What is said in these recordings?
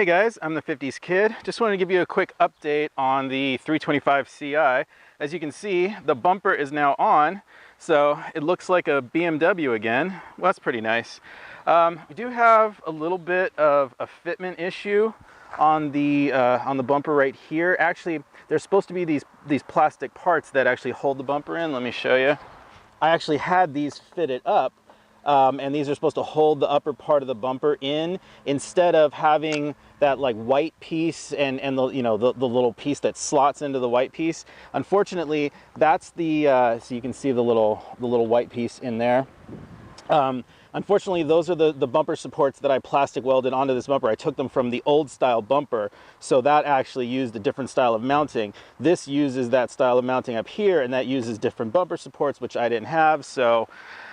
Hey guys, I'm the 50s Kid. Just wanted to give you a quick update on the 325 Ci. As you can see, the bumper is now on, so it looks like a BMW again. Well, that's pretty nice. We do have a little bit of a fitment issue on the bumper right here. Actually, there's supposed to be these plastic parts that actually hold the bumper in. Let me show you. I actually had these fitted up. And these are supposed to hold the upper part of the bumper in instead of having that like white piece and the the little piece that slots into the white piece. Unfortunately, that's the so you can see the little white piece in there. Unfortunately, those are the bumper supports that I plastic welded onto this bumper. I took them from the old style bumper, so that actually used a different style of mounting. This uses that style of mounting up here, and that uses different bumper supports, which I didn't have. So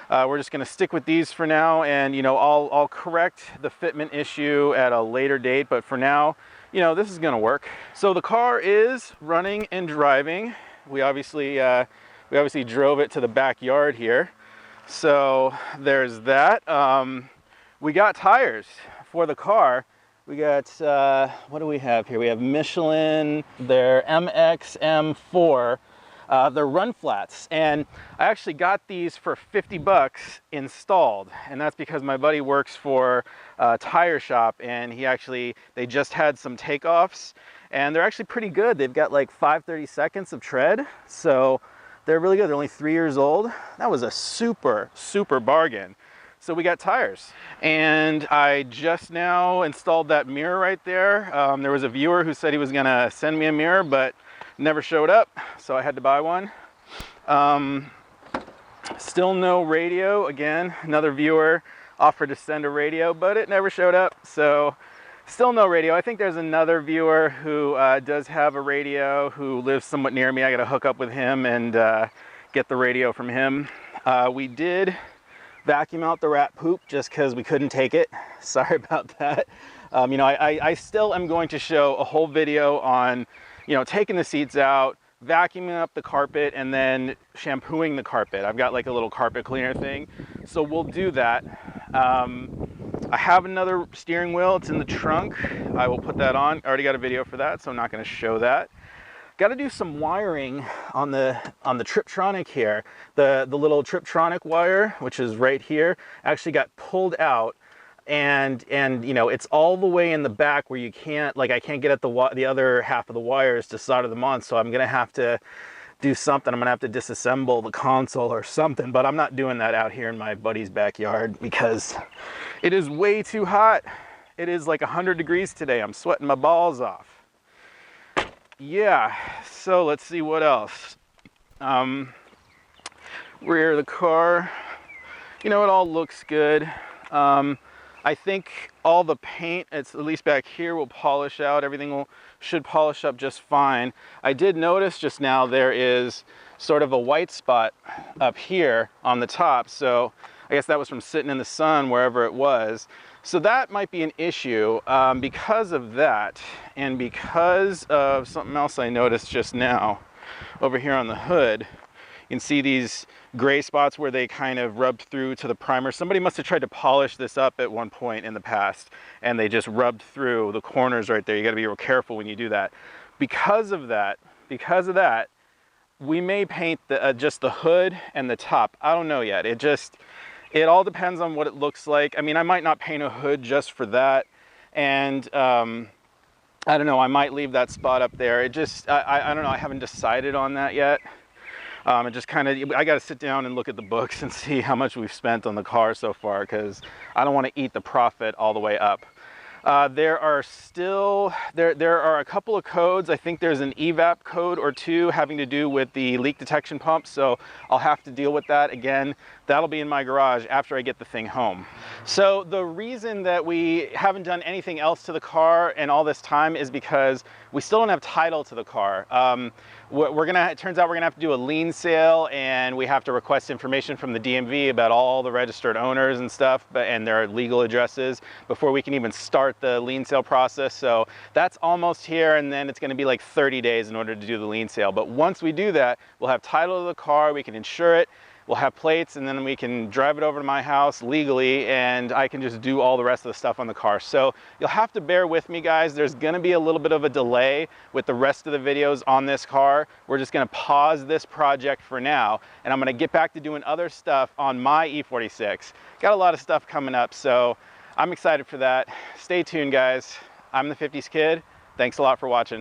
we're just going to stick with these for now, and I'll correct the fitment issue at a later date. But for now, this is going to work. So the car is running and driving. We obviously drove it to the backyard here. So there's that. We got tires for the car. We got, what do we have here? We have Michelin, they're MXM4. They're run flats, and I actually got these for 50 bucks installed, and that's because my buddy works for a tire shop, and they just had some takeoffs, and they're actually pretty good. They've got like 5/32 of tread, so they're really good. They're only 3 years old. That was a super bargain. So we got tires, and I just now installed that mirror right there. There was a viewer who said he was gonna send me a mirror, but never showed up, so I had to buy one. Still no radio. Again, another viewer offered to send a radio, but it never showed up, so still no radio. I think there's another viewer who does have a radio who lives somewhat near me. I gotta hook up with him and get the radio from him. We did vacuum out the rat poop just because we couldn't take it. Sorry about that. I still am going to show a whole video on taking the seats out, vacuuming up the carpet, and then shampooing the carpet. I've got like a little carpet cleaner thing, so we'll do that. I have another steering wheel. It's in the trunk. I will put that on. I already got a video for that, so I'm not going to show that. Got to do some wiring on the Triptronic here. The little Triptronic wire, which is right here, actually got pulled out. And it's all the way in the back where you can't, I can't get at the other half of the wires to solder them on, so I'm gonna have to do something. I'm gonna have to disassemble the console or something, but I'm not doing that out here in my buddy's backyard because it is way too hot. It is like 100 degrees today. I'm sweating my balls off. Yeah, so let's see what else. Rear of the car, it all looks good. I think all the paint, at least back here, will polish out. Everything should polish up just fine. I did notice just now there is sort of a white spot up here on the top. So I guess that was from sitting in the sun wherever it was. So that might be an issue because of that, and because of something else I noticed just now over here on the hood. You can see these gray spots where they kind of rubbed through to the primer. Somebody must have tried to polish this up at one point in the past, and they just rubbed through the corners right there. You got to be real careful when you do that. Because of that, we may paint just the hood and the top. I don't know yet. It all depends on what it looks like. I mean, I might not paint a hood just for that, and I don't know. I might leave that spot up there. I don't know. I haven't decided on that yet. It just kind of, I got to sit down and look at the books and see how much we've spent on the car so far, because I don't want to eat the profit all the way up. There are a couple of codes. I think there's an evap code or two having to do with the leak detection pump, so I'll have to deal with that. Again, that'll be in my garage after I get the thing home. So the reason that we haven't done anything else to the car in all this time is because we still don't have title to the car. It turns out we're gonna have to do a lien sale, and we have to request information from the DMV about all the registered owners and stuff, and their legal addresses before we can even start the lien sale process. So that's almost here, and then it's gonna be like 30 days in order to do the lien sale. But once we do that, we'll have title to the car, we can insure it, we'll have plates, and then we can drive it over to my house legally, and I can just do all the rest of the stuff on the car. So you'll have to bear with me, guys. There's gonna be a little bit of a delay with the rest of the videos on this car. We're just gonna pause this project for now, and I'm gonna get back to doing other stuff on my E46. Got a lot of stuff coming up, so I'm excited for that. Stay tuned, guys. I'm the 50s Kid. Thanks a lot for watching.